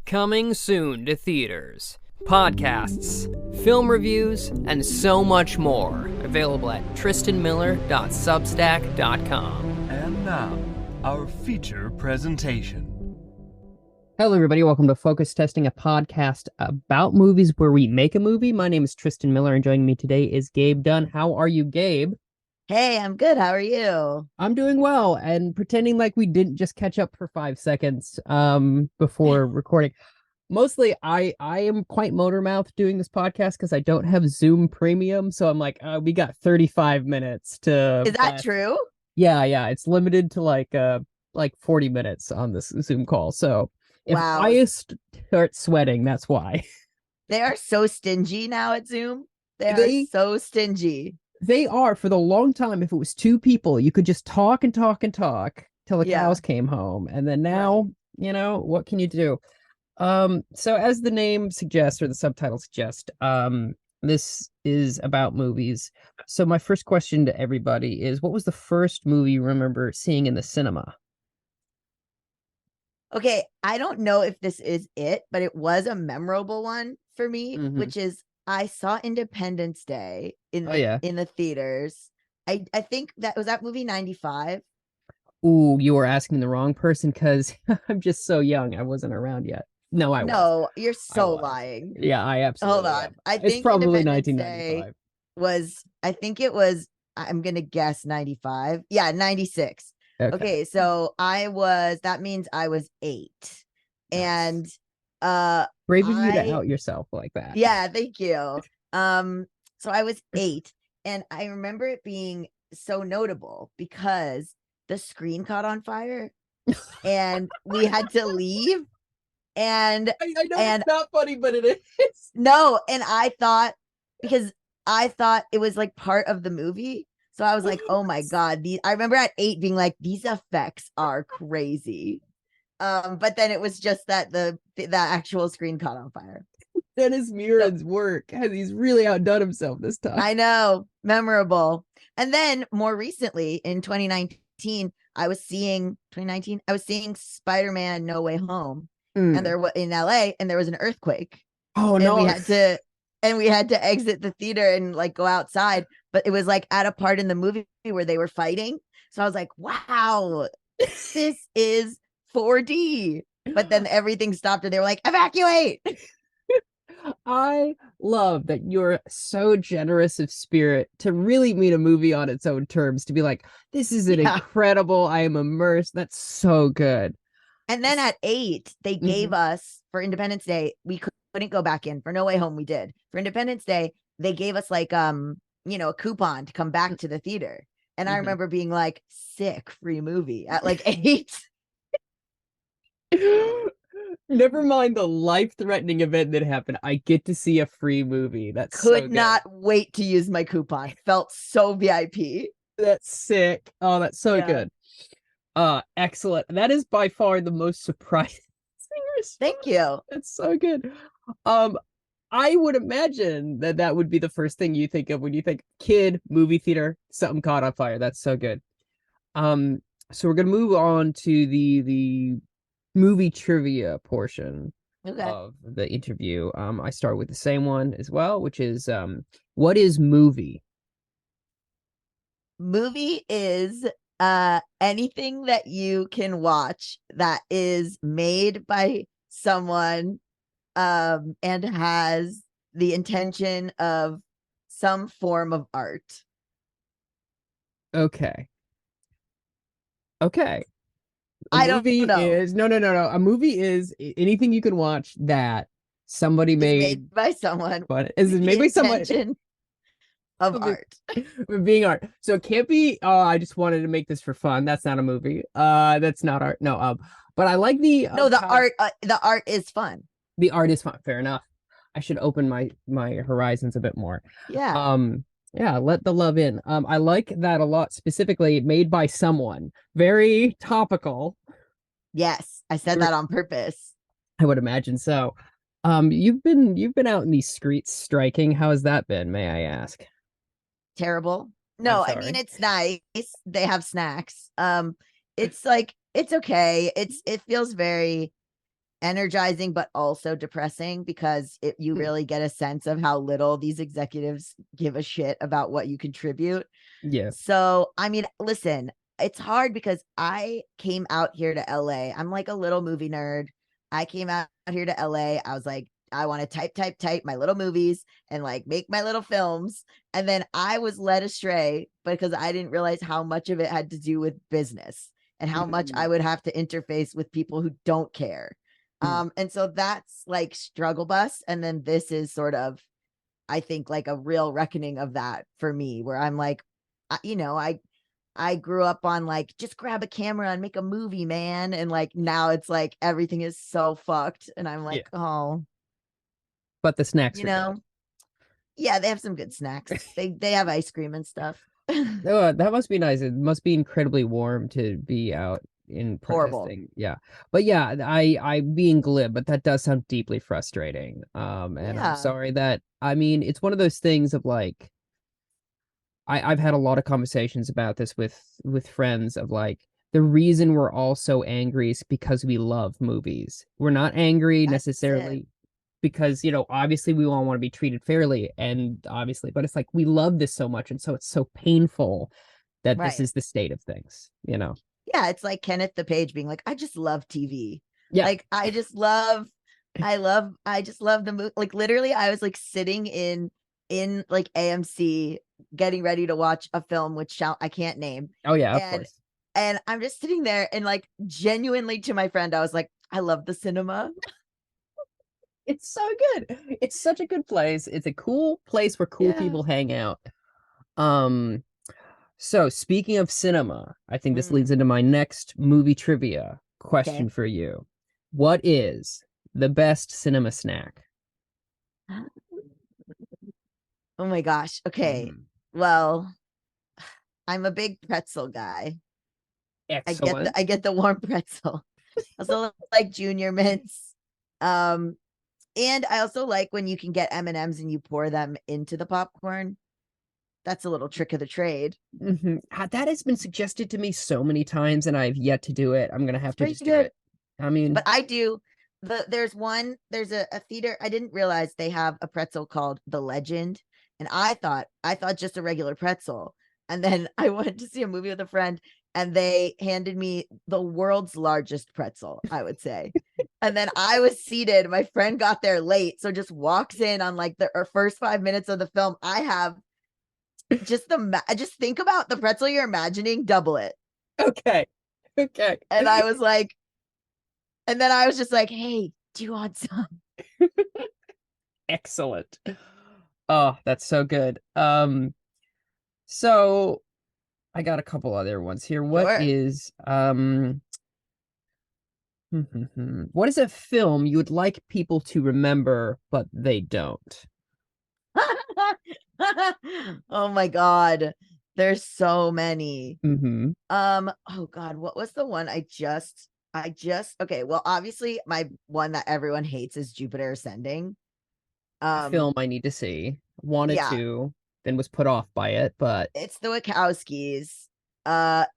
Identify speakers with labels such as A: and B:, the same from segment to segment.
A: Coming soon to theaters. Podcasts, film reviews, and so much more. Available at tristanmiller.substack.com.
B: And now, our feature presentation.
C: Hello, everybody. Welcome to Focus Testing, a podcast about movies where we make a movie. My name is Tristan Miller, and joining me today is Gabe Dunn. How are you, Gabe?
D: Hey, I'm good. How are you?
C: I'm doing well, and pretending like we didn't just catch up for 5 seconds before recording. Mostly, I am quite motor mouth doing this podcast because I don't have Zoom Premium, so I'm like, we got 35 minutes to.
D: Is that true?
C: Yeah. It's limited to like 40 minutes on this Zoom call. So if
D: Wow.
C: I start sweating, that's why.
D: They are so stingy now at Zoom. They are so stingy.
C: They are. For the long time, if it was two people, you could just talk and talk and talk till the cows came home. And then now, what can you do? So as the name suggests, or the subtitle suggests, this is about movies. So my first question to everybody is, what was the first movie you remember seeing in the cinema?
D: Okay, I don't know if this is it, but it was a memorable one for me, which is I saw Independence Day in the theaters. I think that movie 95.
C: Ooh, you were asking the wrong person because I'm just so young. I wasn't around yet. No, I was.
D: No, you're so lying.
C: Yeah, I absolutely
D: Hold on.
C: am.
D: I think
C: it's probably
D: Independence
C: 1995.
D: I'm going to guess 95. Yeah, 96. Okay, so that means I was 8. And
C: brave of you to out yourself like that.
D: Yeah, thank you. So I was 8, and I remember it being so notable because the screen caught on fire and we had to leave. And
C: I know it's not funny, but it is.
D: No, and I thought it was like part of the movie. So I was like, oh my God, I remember at 8 being like, these effects are crazy. But then it was just that the actual screen caught on fire.
C: Dennis Muren's work. He's really outdone himself this time.
D: I know, memorable. And then more recently in 2019, I was seeing Spider-Man No Way Home. And there was in LA, and there was an earthquake.
C: Oh no!
D: We had to exit the theater and like go outside. But it was like at a part in the movie where they were fighting. So I was like, wow, this is 4D. But then everything stopped and they were like, evacuate.
C: I love that you're so generous of spirit to really meet a movie on its own terms, to be like, this is an incredible, I am immersed. That's so good.
D: And then at 8, they gave us, for Independence Day, we couldn't go back in. For No Way Home, we did. For Independence Day, they gave us like, a coupon to come back to the theater. And I remember being like, sick, free movie at like 8.
C: Never mind the life-threatening event that happened. I get to see a free movie. That's
D: could not wait to use my coupon. Felt so VIP.
C: That's sick. Oh, that's so good. Excellent. That is by far the most surprising.
D: Thank you.
C: That's so good. I would imagine that would be the first thing you think of when you think kid, movie theater, something caught on fire. That's so good. So we're gonna move on to the movie trivia portion of the interview. I start with the same one as well, which is what is movie?
D: Movie is anything that you can watch that is made by someone and has the intention of some form of art.
C: Okay.
D: I don't know.
C: No. A movie is anything you can watch that somebody made
D: by someone.
C: But is it made by someone
D: of art?
C: Being art. So it can't be, I just wanted to make this for fun. That's not a movie. That's not art. No. But I like the
D: art. The art is fun.
C: The art is fun. Fair enough. I should open my horizons a bit more.
D: Yeah.
C: Yeah, let the love in. I like that a lot, specifically made by someone. Very topical.
D: Yes, I said that on purpose.
C: I would imagine so. You've been out in these streets striking. How has that been, may I ask?
D: Terrible. No, I mean, it's nice. They have snacks. It's like, it's okay. It feels very energizing but also depressing, because you really get a sense of how little these executives give a shit about what you contribute.
C: Yeah.
D: So, I mean, listen, it's hard because I came out here to LA. I'm like a little movie nerd. I came out here to LA. I was like, I want to type my little movies and like make my little films. And then I was led astray because I didn't realize how much of it had to do with business and how much I would have to interface with people who don't care. And so that's like Struggle Bus. And then this is sort of, I think, like a real reckoning of that for me, where I'm like, you know, I grew up on like, just grab a camera and make a movie, man. And like, now it's like, everything is so fucked. And I'm like, oh,
C: But the snacks
D: you
C: are
D: know,
C: good.
D: yeah, they have some good snacks. They have ice cream and stuff.
C: Oh, that must be nice. It must be incredibly warm to be out in
D: Horrible.
C: protesting. Yeah. But yeah, I being glib, but that does sound deeply frustrating. And I'm
D: Yeah.
C: sorry that, I mean, it's one of those things of like, I've had a lot of conversations about this with friends of like, the reason we're all so angry is because we love movies. We're not angry
D: That's
C: necessarily because, you know, obviously we all want to be treated fairly, and obviously, but it's like we love this so much, and so it's so painful that this
D: Right.
C: is the state of things, you know.
D: Yeah, it's like Kenneth the Page being like, I just love TV.
C: Yeah.
D: Like I just love the movie. Like literally, I was like sitting in like AMC getting ready to watch a film which I can't name.
C: Oh yeah, of
D: And
C: course.
D: and I'm just sitting there and like genuinely to my friend, I was like, I love the cinema.
C: It's so good. It's such a good place. It's a cool place where cool
D: Yeah.
C: people hang out. So speaking of cinema, I think this leads into my next movie trivia question for you. What is the best cinema snack?
D: Oh my gosh. Okay. Well, I'm a big pretzel guy.
C: Excellent.
D: I get the warm pretzel. I also like junior mints. And I also like when you can get M&Ms and you pour them into the popcorn. That's a little trick of the trade.
C: That has been suggested to me so many times, and I've yet to do it. I'm gonna have to just do
D: good.
C: it. I mean,
D: But I do. There's a theater. I didn't realize they have a pretzel called The Legend, and I thought just a regular pretzel. And then I went to see a movie with a friend, and they handed me the world's largest pretzel, I would say. And then I was seated. My friend got there late, so just walks in on like the first 5 minutes of the film. I have just think about the pretzel you're imagining, double it.
C: okay.
D: And I was like, and then I was just like, hey, do you want some?
C: Excellent. Oh, that's so good. So I got a couple other ones here. What is what is a film you would like people to remember but they don't?
D: Oh my god, there's so many.
C: Oh
D: god, what was the one I just okay, well, obviously my one that everyone hates is Jupiter Ascending.
C: Film I need to see. Wanted to, then was put off by it, but
D: it's the Wachowskis.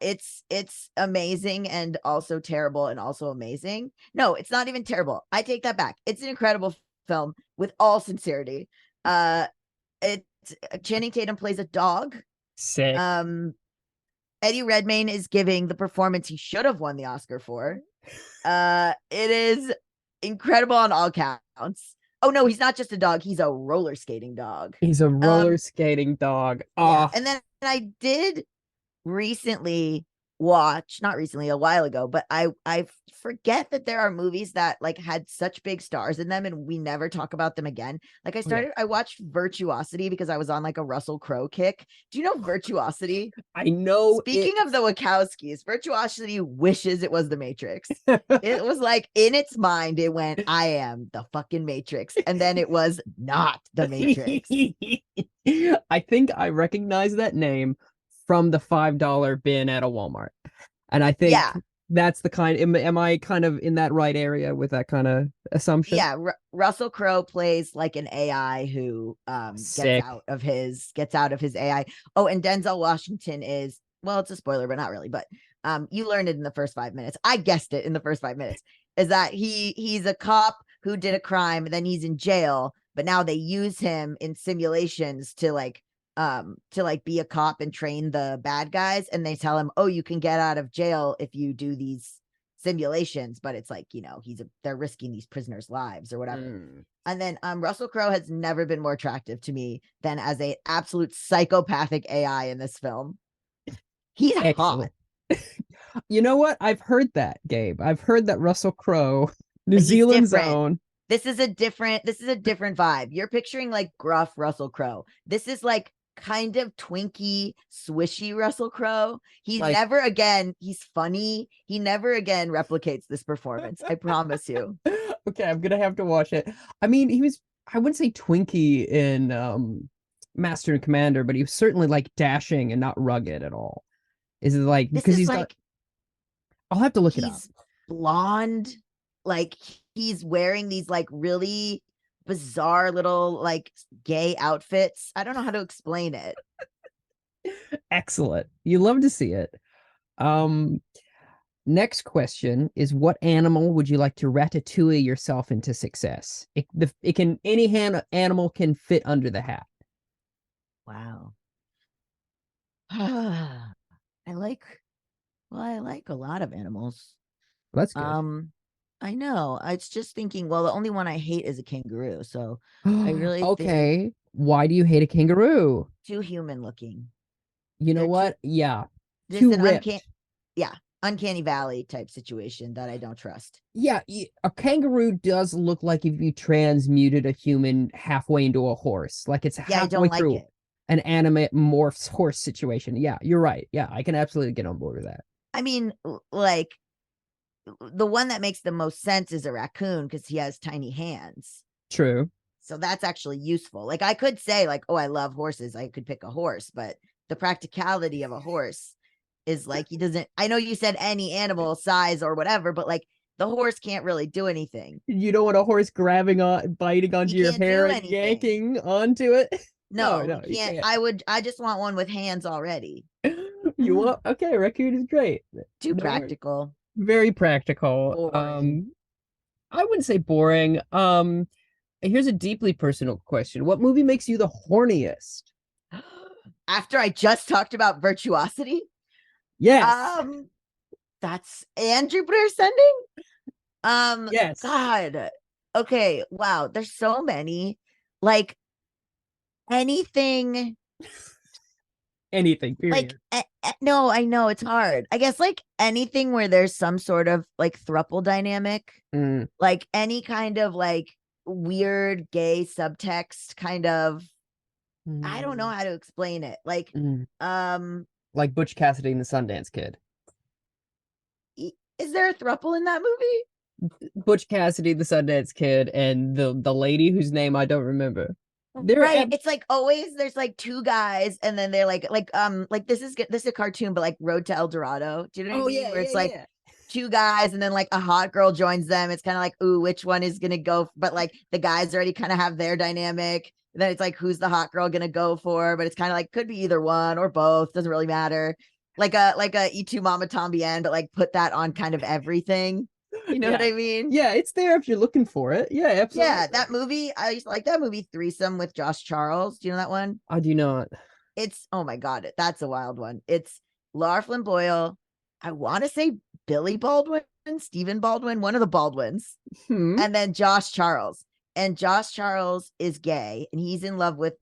D: It's amazing and also terrible and also amazing. No, it's not even terrible. I take that back. It's an incredible film with all sincerity. It's Channing Tatum plays a dog.
C: Sick.
D: Eddie Redmayne is giving the performance he should have won the Oscar for. It is incredible on all counts. Oh no, he's not just a dog, he's a roller skating dog.
C: He's a roller skating dog.
D: Yeah. And then I did recently watch, not recently, a while ago, but I forget that there are movies that like had such big stars in them and we never talk about them again. Like I watched Virtuosity because I was on like a Russell Crowe kick. Do you know Virtuosity?
C: I know.
D: Speaking of the Wachowskis, Virtuosity wishes it was the Matrix. It was like in its mind, it went, I am the fucking Matrix. And then it was not the Matrix.
C: I think I recognize that name from the $5 bin at a Walmart. And I think that's the kind, am I kind of in that right area with that kind of assumption?
D: Yeah, Russell Crowe plays like an AI who gets out of his AI. Oh, and Denzel Washington is, well, it's a spoiler, but not really. But you learned it in the first 5 minutes. I guessed it in the first 5 minutes. is that he's a cop who did a crime, and then he's in jail, but now they use him in simulations to be a cop and train the bad guys, and they tell him, oh, you can get out of jail if you do these simulations, but it's like, they're risking these prisoners' lives or whatever. And then Russell Crowe has never been more attractive to me than as a absolute psychopathic AI in this film. He's hot.
C: You know what? I've heard that, Gabe. I've heard that Russell Crowe, New
D: But he's
C: Zealand's
D: different.
C: own.
D: This is a different vibe. You're picturing like gruff Russell Crowe. This is like kind of twinky, swishy Russell Crowe. He's
C: Like-
D: never again, he's funny. He never again replicates this performance. I promise you.
C: Okay, I'm gonna have to watch it. I mean, he was, I wouldn't say twinky in Master and Commander, but he was certainly like dashing and not rugged at all. Is it like
D: This
C: because
D: is
C: he's
D: like
C: got, I'll have to look it up.
D: he's blonde, like he's wearing these like really bizarre little like gay outfits. I don't know how to explain it.
C: Excellent. You love to see it. Next question is, what animal would you like to ratatouille yourself into success? Any animal can fit under the hat.
D: Wow. I like a lot of animals.
C: That's good.
D: I know. I was just thinking, well, the only one I hate is a kangaroo. So I really think
C: Okay. Why do you hate a kangaroo?
D: too human looking.
C: You know
D: They're
C: what? Yeah.
D: Just
C: Too
D: an
C: ripped.
D: uncanny valley type situation that I don't trust.
C: Yeah, a kangaroo does look like if you transmuted a human halfway into a horse. Like it's
D: Yeah, I
C: halfway
D: don't like
C: through
D: it.
C: an animate morphs horse situation. Yeah, you're right. Yeah, I can absolutely get on board with that.
D: I mean, like the one that makes the most sense is a raccoon because he has tiny hands.
C: True.
D: So that's actually useful. Like I could say like, oh, I love horses. I could pick a horse, but the practicality of a horse is like I know you said any animal size or whatever, but like the horse can't really do anything.
C: You don't want a horse biting onto
D: You
C: your
D: can't do
C: hair and
D: anything.
C: yanking onto it.
D: No,
C: No,
D: you
C: you
D: can't.
C: can't.
D: I just want one with hands already.
C: You want, okay, raccoon is great.
D: Too
C: No worries.
D: practical.
C: Very practical.
D: Boring.
C: I wouldn't say boring. Here's a deeply personal question. What movie makes you the horniest?
D: After I just talked about virtuosity,
C: Yes.
D: that's and Jupiter Ascending.
C: Yes.
D: God. Okay. Wow. There's so many. Like anything.
C: Anything. Period.
D: Like no, I know it's hard. I guess like anything where there's some sort of like throuple dynamic, like any kind of like weird gay subtext kind of. I don't know how to explain it. Like,
C: like Butch Cassidy and the Sundance Kid.
D: Is there a throuple in that movie?
C: Butch Cassidy, the Sundance Kid, and the lady whose name I don't remember.
D: Right. It's like always there's like two guys, and then they're like this is a cartoon, but like Road to El Dorado. Do you know what I mean?
C: Yeah,
D: where it's like two guys, and then like a hot girl joins them. It's kind of like, ooh, which one is gonna go? But like the guys already kind of have their dynamic. And then it's like, who's the hot girl gonna go for? But it's kind of like could be either one or both. Doesn't really matter. Like a E2 Mama Tambien, but like put that on kind of everything. You know what I mean?
C: Yeah, it's there if you're looking for it. Yeah, absolutely.
D: Yeah, that movie. I used to like that movie Threesome with Josh Charles. Do you know that one?
C: I do not.
D: It's, oh my God, that's a wild one. It's Lara Flynn Boyle. I want to say Billy Baldwin, Stephen Baldwin, one of the Baldwins, and then Josh Charles. And Josh Charles is gay and he's in love with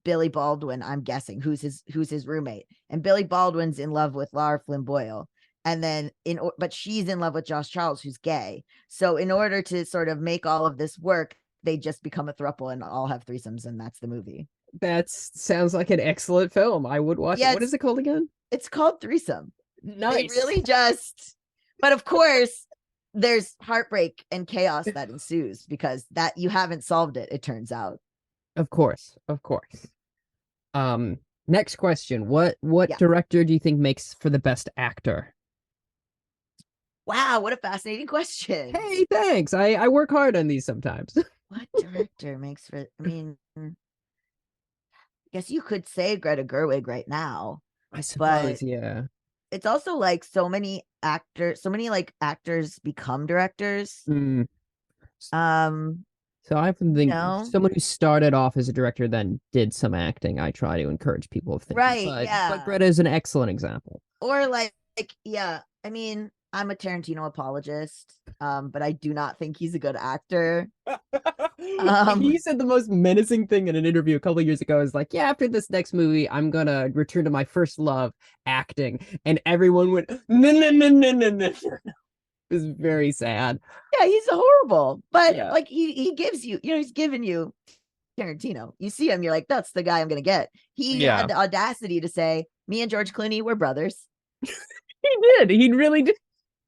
D: Billy Baldwin, I'm guessing, who's his roommate. And Billy Baldwin's in love with Lara Flynn Boyle. And then but she's in love with Josh Charles, who's gay. So in order to sort of make all of this work, they just become a throuple and all have threesomes, and that's the movie.
C: That sounds like an excellent film. I would watch it. What is it called again?
D: It's called Threesome.
C: Nice.
D: They really just, but of course, there's heartbreak and chaos that ensues because that you haven't solved it, it turns out.
C: Of course. Next question. What director do you think makes for the best actor?
D: Wow, what a fascinating question.
C: Hey, thanks. I work hard on these sometimes.
D: What director makes for, I mean, I guess you could say Greta Gerwig right now.
C: I suppose,
D: but
C: yeah.
D: it's also like so many like actors become directors.
C: Mm.
D: Um,
C: So I often think
D: know?
C: someone who started off as a director then did some acting. I try to encourage people of thinking,
D: Right,
C: but
D: yeah.
C: Greta is an excellent example.
D: Or like yeah, I mean, I'm a Tarantino apologist, but I do not think he's a good actor.
C: He said the most menacing thing in an interview a couple of years ago is like, yeah, after this next movie, I'm gonna return to my first love, acting. And everyone went, no, no, no, no, no, no. It was very sad.
D: Yeah, he's horrible. But
C: Yeah.
D: like he gives you, he's giving you Tarantino. You see him, you're like, that's the guy I'm gonna get. He
C: Yeah.
D: had the audacity to say, me and George Clooney were brothers.
C: He did. He really did.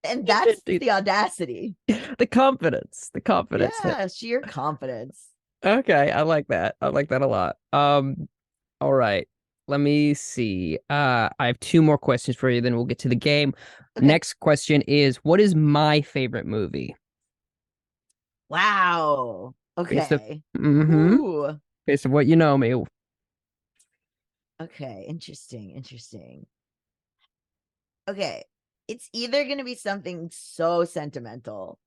D: And that's the audacity.
C: The confidence. The confidence.
D: Yeah, sheer confidence.
C: Okay, I like that. I like that a lot. All right. Let me see. I have two more questions for you, then we'll get to the game.
D: Okay.
C: Next question is, what is my favorite movie?
D: Wow.
C: Based of,
D: Okay.
C: mm-hmm. Based on what you know me.
D: Okay, interesting. Okay, it's either going to be something so sentimental,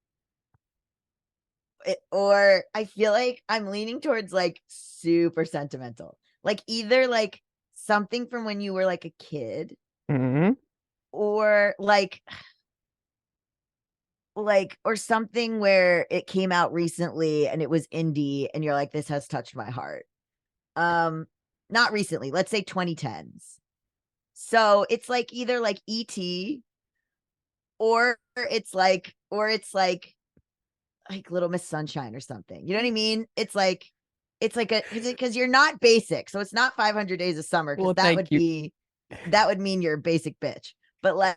D: or I feel like I'm leaning towards like super sentimental. Like either like something from when you were like a kid,
C: Mm-hmm.
D: or like or something where it came out recently and it was indie and you're like, this has touched my heart. Not recently, let's say 2010s. So it's like either like E.T. or it's like Little Miss Sunshine or something. You know what I mean? It's like because you're not basic, so it's not 500 Days of Summer, because that would mean you're a basic bitch. But like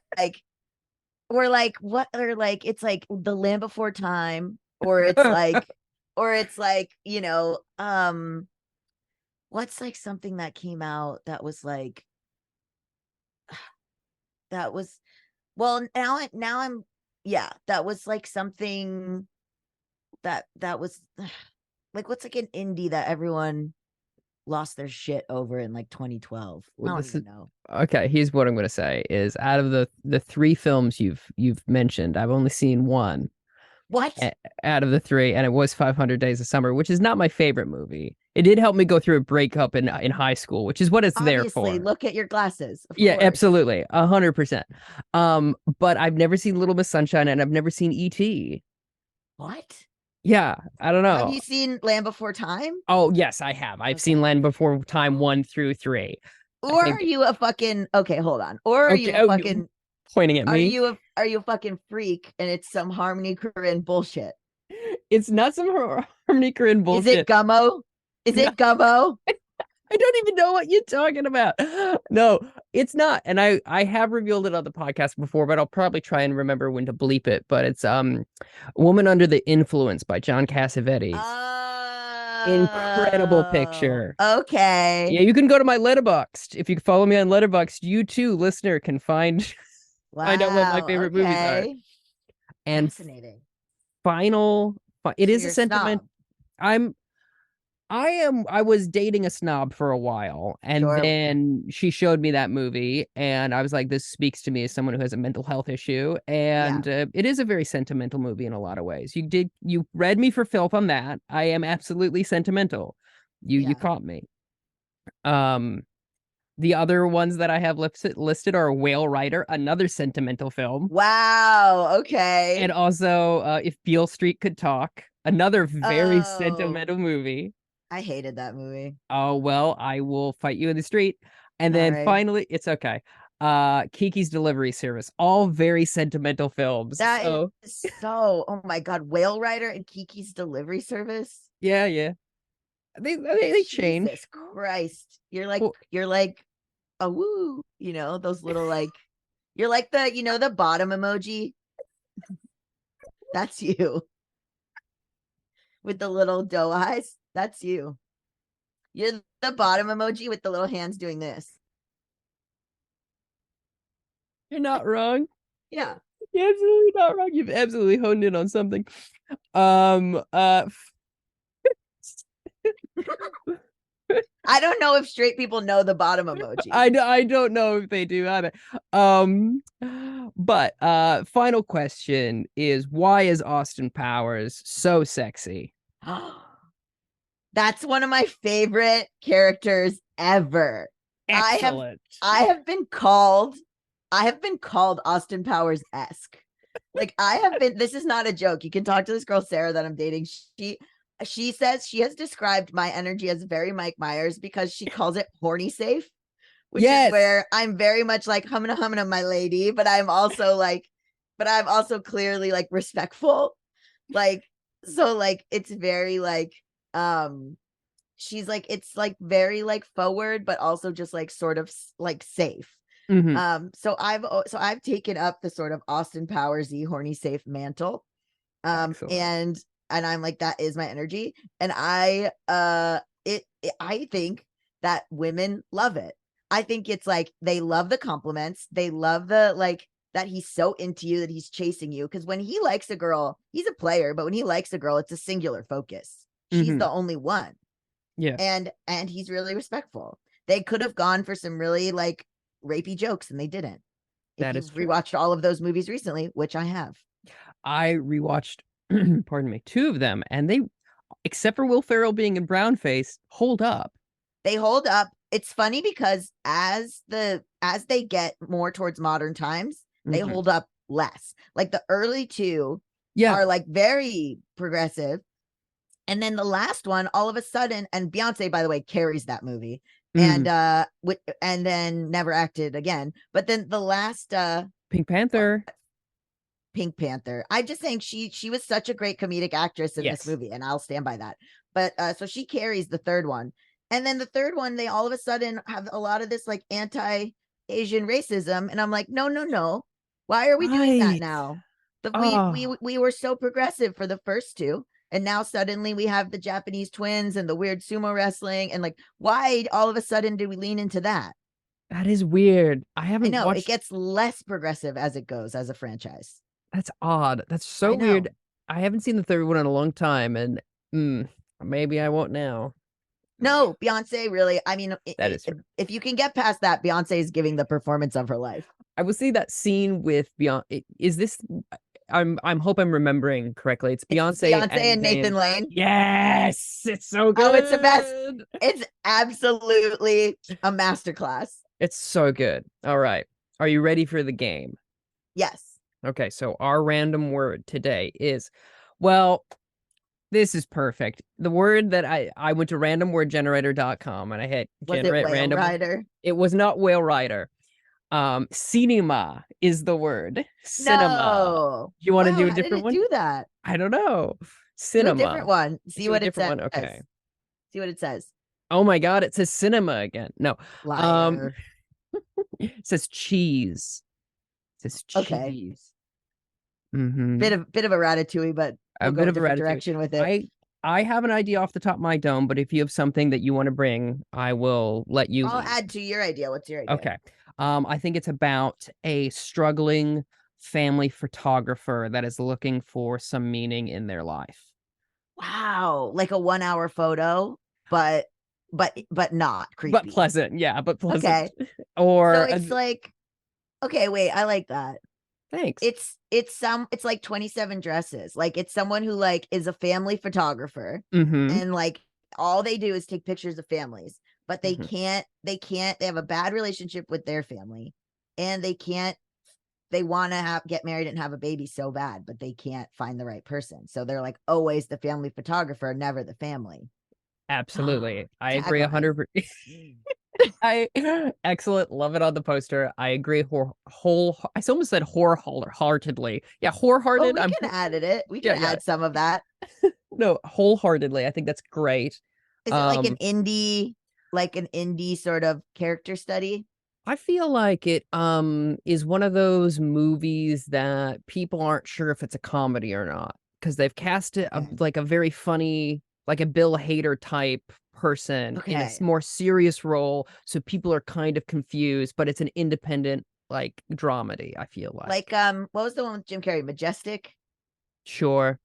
D: or like what, or like it's like The Land Before Time, or it's like what's like something that came out that was like that was well now I'm yeah, that was like something that was like, what's like an indie that everyone lost their shit over in like 2012?
C: Well,
D: I don't even know.
C: Okay, here's what I'm going to say is, out of the three films you've mentioned, I've only seen one.
D: What?
C: Out of the three, and it was 500 Days of Summer, which is not my favorite movie. It did help me go through a breakup in high school, which is what it's there for.
D: Look at your glasses. Of
C: Yeah,
D: course.
C: absolutely, 100%. But I've never seen Little Miss Sunshine, and I've never seen E.T.
D: What?
C: Yeah, I don't know.
D: Have you seen Land Before Time?
C: Oh, yes, I have. I've seen Land Before Time 1 through 3.
D: Or are you a fucking okay? Hold on. Or are you a fucking
C: pointing at me?
D: Are you a fucking freak? And it's some Harmony Korine bullshit.
C: It's not some Harmony Korine bullshit.
D: Is it Gummo? Is it Gummo?
C: I don't even know what you're talking about. No, it's not. And I have revealed it on the podcast before, but I'll probably try and remember when to bleep it. But it's Woman Under the Influence by John Cassavetes. Incredible picture.
D: Okay.
C: Yeah, you can go to my Letterboxd. If you follow me on Letterboxd, you too, listener, can find find out what my favorite movies are. And
D: fascinating.
C: It is a sentiment. I was dating a snob for a while, and then she showed me that movie, and I was like, this speaks to me as someone who has a mental health issue, and it is a very sentimental movie in a lot of ways. You read me for filth on that. I am absolutely sentimental. You caught me. The other ones that I have listed are Whale Rider, another sentimental film.
D: Wow. Okay.
C: And also, If Beale Street Could Talk, another very sentimental movie.
D: I hated that movie.
C: Oh, well, I will fight you in the street. And then finally, it's okay. Kiki's Delivery Service, all very sentimental films.
D: That is so, oh my God, Whale Rider and Kiki's Delivery Service.
C: Yeah. They change.
D: Jesus Christ. You're like a woo, those little like, you're like the bottom emoji. That's you. With the little doe eyes. That's you. You're the bottom emoji with the little hands doing this.
C: You're not wrong.
D: Yeah.
C: You're absolutely not wrong. You've absolutely honed in on something.
D: I don't know if straight people know the bottom emoji.
C: I don't know if they do either. But final question is, why is Austin Powers so sexy?
D: That's one of my favorite characters ever.
C: Excellent.
D: I have been called Austin Powers-esque. Like this is not a joke. You can talk to this girl, Sarah, that I'm dating. She says she has described my energy as very Mike Myers because she calls it horny safe, which is where I'm very much like humna, my lady, but I'm also clearly like respectful. Like, so like, it's very like, she's like, it's like very like forward, but also just like sort of like safe.
C: Mm-hmm.
D: So I've taken up the sort of Austin Powers-y horny safe mantle. And I'm like, that is my energy. And I think that women love it. I think it's like, they love the compliments. They love the, like, that he's so into you, that he's chasing you. Because when he likes a girl, he's a player, but when he likes a girl, it's a singular focus. She's the only one.
C: Yeah.
D: And he's really respectful. They could have gone for some really like rapey jokes and they didn't.
C: That
D: If
C: is
D: you've rewatched all of those movies recently, which I have.
C: I rewatched, pardon me, 2 of them, and they, except for Will Ferrell being in brownface, hold up.
D: They hold up. It's funny because as they get more towards modern times, they hold up less. Like the early 2 are like very progressive. And then the last one, all of a sudden, and Beyonce, by the way, carries that movie. And then never acted again. But then the last
C: Pink Panther.
D: I just think she was such a great comedic actress in this movie, and I'll stand by that. But so she carries the third one. And then the third one, they all of a sudden have a lot of this like anti-Asian racism. And I'm like, no. Why are we doing that now? We were so progressive for the first 2. And now suddenly we have the Japanese twins and the weird sumo wrestling. And like, why all of a sudden did we lean into that?
C: That is weird. I know.
D: It gets less progressive as it goes as a franchise.
C: That's odd. That's so weird. I haven't seen the third one in a long time, and maybe I won't now.
D: No, Beyonce really. I mean,
C: that is
D: if you can get past that, Beyonce is giving the performance of her life.
C: I will see that scene with Beyonce. Is this? I hope I'm remembering correctly. It's Beyonce
D: and Nathan Lane.
C: Yes, it's so good.
D: Oh, it's the best. It's absolutely a masterclass.
C: It's so good. All right, are you ready for the game?
D: Yes.
C: Okay, so our random word today is, well, this is perfect. The word that I went to randomwordgenerator.com and I hit generate random.
D: Rider?
C: It was not whale rider. Cinema is the word. Cinema.
D: No.
C: You want to do a different one?
D: Do that.
C: I don't know. Cinema.
D: Do a different one. See what it says.
C: One. Okay.
D: See what it says.
C: Oh my God! It says cinema again. No.
D: Liar.
C: It says cheese. It says cheese.
D: Okay.
C: Mm-hmm.
D: Bit of a ratatouille, but we'll go a different direction with it.
C: I have an idea off the top of my dome, but if you have something that you want to bring, I will let you.
D: I'll add to your idea. What's your idea?
C: Okay. I think it's about a struggling family photographer that is looking for some meaning in their life.
D: Wow, like a 1-hour photo, but not creepy,
C: but pleasant. Yeah, but pleasant.
D: Okay.
C: Or
D: so it's like, okay, wait, I like that.
C: Thanks.
D: It's like 27 Dresses. Like it's someone who like is a family photographer, and like all they do is take pictures of families, but they they have a bad relationship with their family, and they want to get married and have a baby so bad, but they can't find the right person. So they're like always the family photographer, never the family.
C: Absolutely. I agree 100%. Excellent. Love it on the poster. I agree. I almost said wholeheartedly. Yeah, wholehearted.
D: We can add it. We can add some of that.
C: No, wholeheartedly. I think that's great.
D: Is it like an indie sort of character study?
C: I feel like it is one of those movies that people aren't sure if it's a comedy or not, because they've cast it like a very funny, like a Bill Hader type person in a more serious role, so people are kind of confused, but it's an independent like dramedy. I feel like
D: what was the one with Jim Carrey? Majestic.
C: Sure.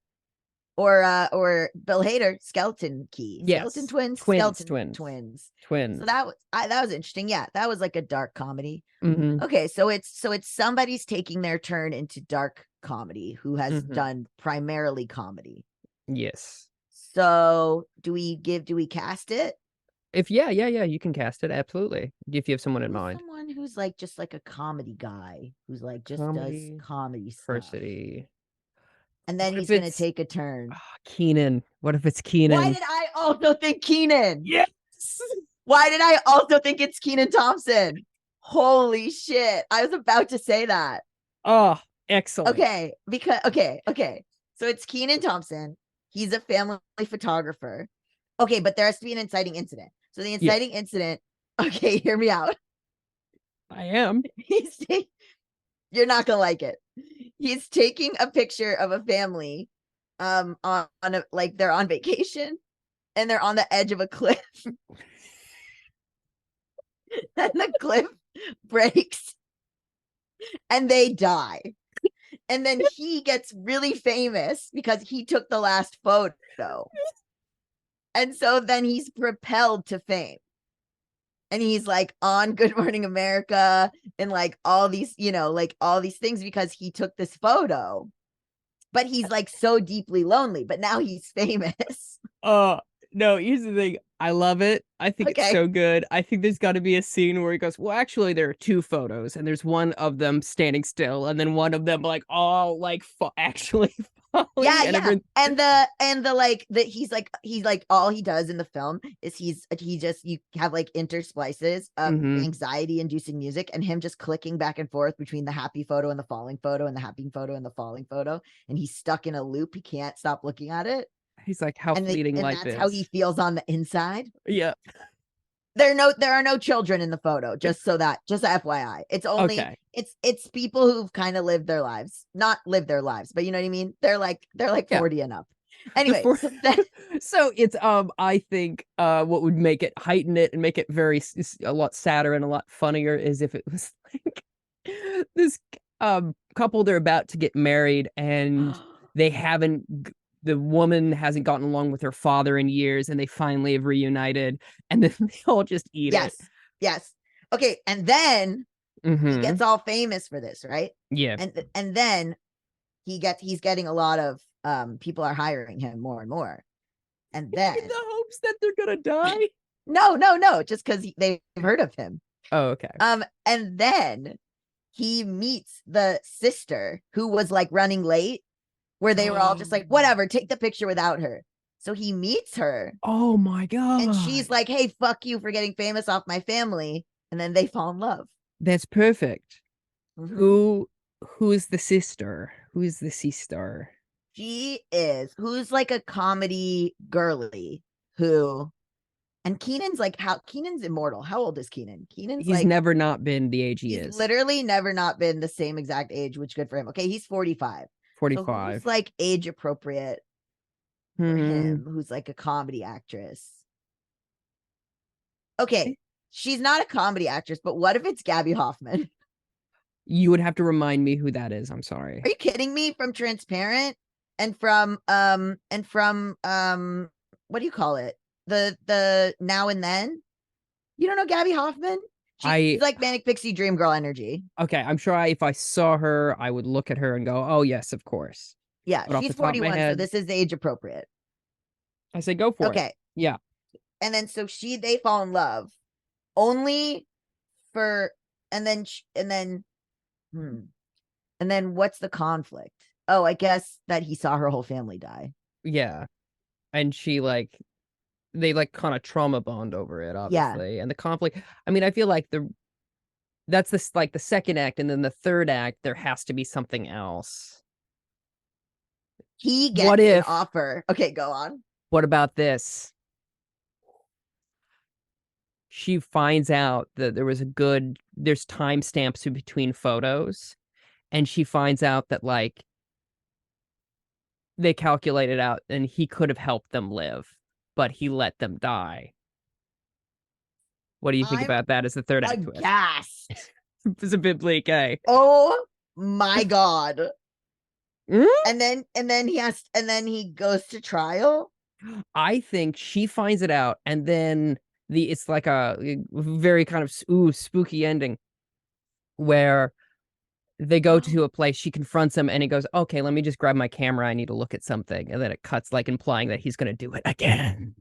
D: or Bill Hader, Skeleton Key.
C: Yes.
D: Skeleton Twins.
C: Twins,
D: Skeleton
C: twins.
D: Twins. So that was interesting. Yeah, that was like a dark comedy.
C: Mhm.
D: Okay, so it's somebody's taking their turn into dark comedy who has
C: Mhm.
D: done primarily comedy.
C: Yes.
D: So do we cast it?
C: If yeah, you can cast it, absolutely. If you have someone in mind.
D: Someone who's like just like a comedy guy who's like just
C: Comedy,
D: does comedy stuff.
C: Diversity.
D: And then
C: What
D: he's
C: if
D: gonna
C: it's-
D: take a turn.
C: Keenan. What if it's Keenan?
D: Why did I also think Keenan?
C: Yes.
D: Why did I also think it's Kenan Thompson? Holy shit. I was about to say that.
C: Oh, excellent.
D: Okay, because okay. So it's Kenan Thompson. He's a family photographer. Okay, but there has to be an inciting incident. So the inciting incident, okay, hear me out.
C: I am.
D: You're not gonna like it. He's taking a picture of a family on a, like they're on vacation and they're on the edge of a cliff. And the cliff breaks and they die. And then he gets really famous because he took the last photo. And so then he's propelled to fame. And he's like on Good Morning America and like all these, like all these things because he took this photo. But he's like so deeply lonely, but now he's famous.
C: No, here's the thing. I love it. I think it's so good. I think there's got to be a scene where he goes, well, actually, there are two photos, and there's one of them standing still, and then one of them like all like actually falling.
D: Yeah,
C: and
D: yeah.
C: everyone...
D: And the like that he's like all he does in the film is you have like intersplices of anxiety inducing music and him just clicking back and forth between the happy photo and the falling photo and the happy photo and the falling photo, and he's stuck in a loop. He can't stop looking at it.
C: He's like, how fleeting life is.
D: That's how he feels on the inside.
C: Yeah.
D: There are no children in the photo, just FYI. It's only it's people who've kind of lived their lives. Not lived their lives, but you know what I mean? They're like 40 and up. Anyway,
C: so it's I think what would make it heighten it and make it a lot sadder and a lot funnier is if it was like this couple, they're about to get married and the woman hasn't gotten along with her father in years and they finally have reunited and then they all just eat it.
D: Yes. Okay. And then he gets all famous for this, right?
C: Yeah.
D: And then he's getting a lot of people are hiring him more and more. And then
C: in the hopes that they're gonna die.
D: No, just because they've heard of him.
C: Oh, okay.
D: And then he meets the sister who was like running late, where they were all just like, whatever, take the picture without her. So he meets her.
C: Oh my God.
D: And she's like, hey, fuck you for getting famous off my family. And then they fall in love.
C: That's perfect. Who's the sister? Who's the sister?
D: Who's like a comedy girly and Keenan's like, Keenan's immortal. How old is Keenan? He's like,
C: never not been the age he is.
D: Literally never not been the same exact age, which good for him. Okay, he's 45.
C: 45.
D: So who's like age appropriate for him, who's like a comedy actress. Okay, she's not a comedy actress, but what if it's Gabby Hoffman?
C: You would have to remind me who that is. I'm sorry.
D: Are you kidding me? From Transparent and from what do you call it? The Now and Then? You don't know Gabby Hoffman? She's like Manic Pixie Dream Girl energy.
C: Okay, I'm sure if I saw her, I would look at her and go, oh, yes, of course.
D: Yeah,
C: but
D: she's 41, so this is age appropriate.
C: I say go for it.
D: Okay.
C: Yeah.
D: And then so they fall in love only for, and then what's the conflict? Oh, I guess that he saw her whole family die.
C: Yeah. And she they kind of trauma bond over it, obviously. Yeah. And the conflict, I mean, I feel like that's the second act, and then the third act, there has to be something else.
D: He gets an offer. Okay, go on.
C: What about this? She finds out that there's timestamps in between photos, and she finds out that they calculated out and he could have helped them live, but he let them die. What do you think about that as the third act twist?
D: Yes.
C: It's a bit bleak, eh?
D: Oh my God. and then he goes to trial.
C: I think she finds it out, and then it's like a very kind of spooky ending where they go to a place. She confronts him, and he goes, "Okay, let me just grab my camera. I need to look at something." And then it cuts, like implying that he's going to do it again.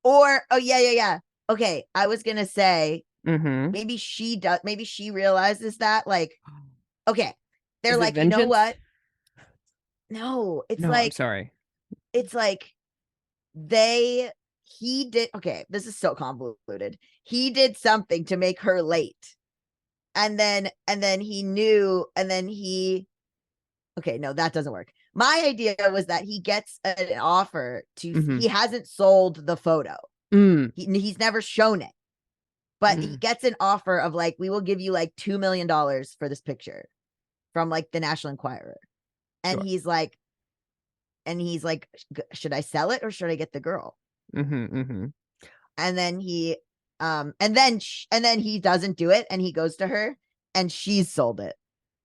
D: Or yeah. Okay, I was gonna say
C: Mm-hmm.
D: maybe she does. Maybe she realizes that, like, okay, they're
C: Is it
D: like, you know
C: vengeance?
D: what? No, it's
C: No, I'm
D: like
C: sorry.
D: it's like he did. Okay, this is so convoluted. He did something to make her late, and then he knew, and then he. Okay, no, that doesn't work. My idea was that he gets an offer to.
C: Mhm.
D: He hasn't sold the photo. He's never shown it, but he gets an offer of like, we will give you like $2 million for this picture from like the National Enquirer, and
C: Sure.
D: he's like, should I sell it or should I get the girl?
C: Mm-hmm.
D: And then he and then he doesn't do it, and he goes to her, and she's sold it.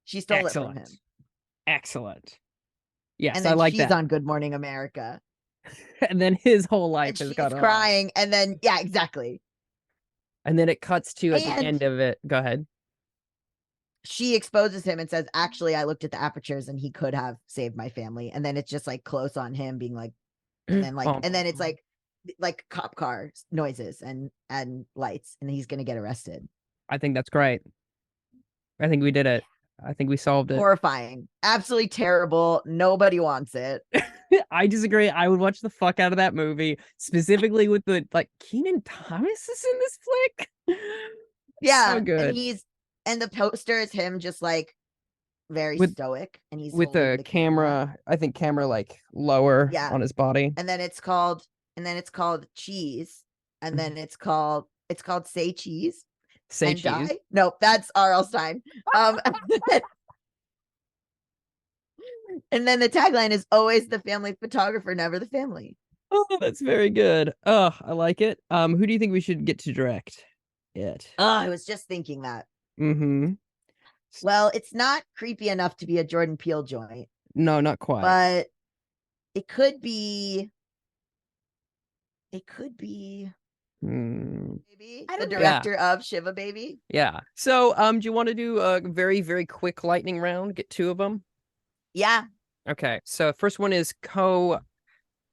D: She stole it from him.
C: Excellent. Yes,
D: And then
C: I like
D: she's
C: that.
D: on Good Morning America.
C: And then his whole
D: And
C: life has
D: she's
C: got
D: crying, and then yeah, exactly.
C: And then it cuts to at the
D: And
C: end of it. Go ahead.
D: she exposes him and says, actually, I looked at the apertures and he could have saved my family. And then it's just like close on him being like, and then like, and then it's like cop car noises and lights, and he's gonna get arrested.
C: I think that's great. I think we did it. I think we solved it.
D: Horrifying. Absolutely terrible. Nobody wants it.
C: I disagree. I would watch the fuck out of that movie, specifically with the like Kenan Thomas is in this flick.
D: Yeah,
C: so good.
D: And the poster is him just like very stoic, and he's
C: with the camera. I think camera like lower on his body.
D: And then it's called Cheese, and then it's called Say Cheese.
C: Say
D: and
C: Cheese.
D: Die. Nope, that's R.L. Stein. And then the tagline is always the family photographer, never the family.
C: Oh, that's very good. Oh, I like it. Who do you think we should get to direct it?
D: Oh, I was just thinking that.
C: Mm-hmm.
D: Well, it's not creepy enough to be a Jordan Peele joint.
C: No, not quite.
D: But it could be. Maybe the director of Shiva Baby.
C: Yeah. So, do you want to do a very, very quick lightning round? Get two of them.
D: Yeah.
C: Okay. So first one is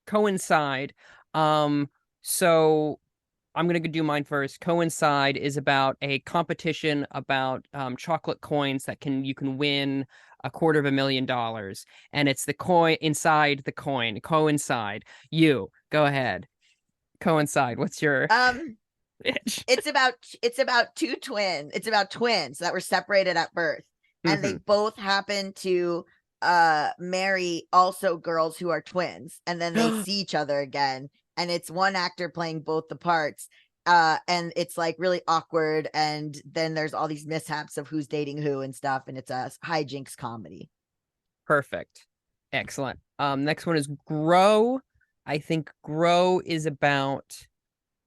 C: coincide. So I'm gonna do mine first. Coincide is about a competition about chocolate coins that you can win $250,000, and it's the coin inside the coin. Coincide. You go ahead. Coincide. What's your pitch?
D: It's about two twins. It's about twins that were separated at birth, and they both happen to marry also girls who are twins, and then they see each other again, and it's one actor playing both the parts, and it's like really awkward, and then there's all these mishaps of who's dating who and stuff, and it's a hijinks comedy.
C: Perfect. Excellent. Next one is Grow. I think Grow is about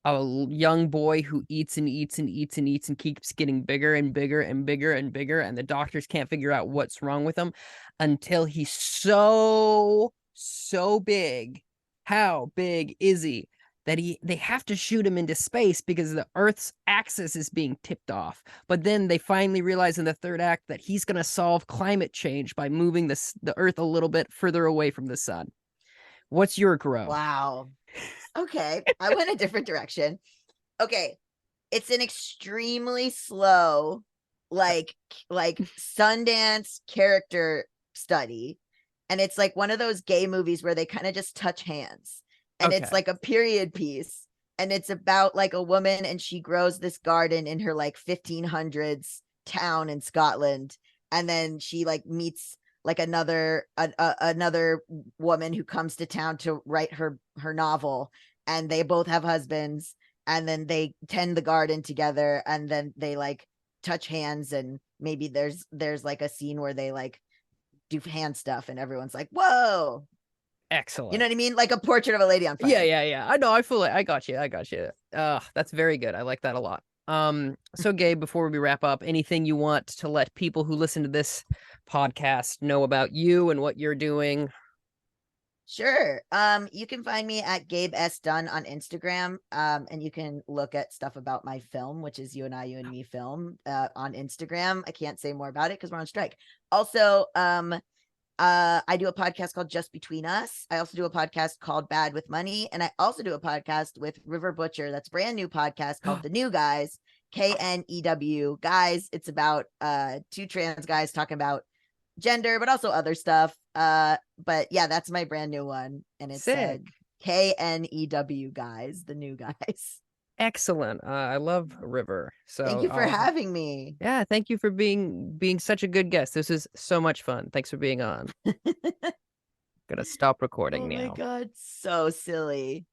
C: a young boy who eats and eats and eats and eats and keeps getting bigger and bigger and bigger and bigger, and the doctors can't figure out what's wrong with him until he's so big. How big is he? That they have to shoot him into space because the Earth's axis is being tipped off. But then they finally realize in the third act that he's going to solve climate change by moving the Earth a little bit further away from the sun. What's your Grow?
D: Wow. Okay, I went a different direction. Okay, it's an extremely slow, like Sundance character study, and it's like one of those gay movies where they kind of just touch hands, and it's like a period piece, and it's about like a woman, and she grows this garden in her like 1500s town in Scotland, and then she like meets like another woman who comes to town to write her novel, and they both have husbands, and then they tend the garden together, and then they like touch hands, and maybe there's like a scene where they like do hand stuff, and everyone's like, whoa.
C: Excellent.
D: You know what I mean? Like a Portrait of a Lady on Fire.
C: Yeah. I know. I got you. Oh, that's very good. I like that a lot.
A: So Gabe, before we wrap up, anything you want to let people who listen to this podcast know about you and what you're doing?
D: Sure. You can find me at Gabe S. Dunn on Instagram. And you can look at stuff about my film, which is You and Me film, on Instagram. I can't say more about it because we're on strike. Also, I do a podcast called Just Between Us. I also do a podcast called Bad with Money. And I also do a podcast with River Butcher. That's a brand new podcast called The New Guys, KNEW Guys. It's about two trans guys talking about gender, but also other stuff. But yeah, that's my brand new one. And it's KNEW Guys, The New Guys.
A: Excellent. I love River. So
D: thank you for having me.
A: Yeah, thank you for being such a good guest. This is so much fun. Thanks for being on. Gonna stop recording now.
D: Oh my God, so silly.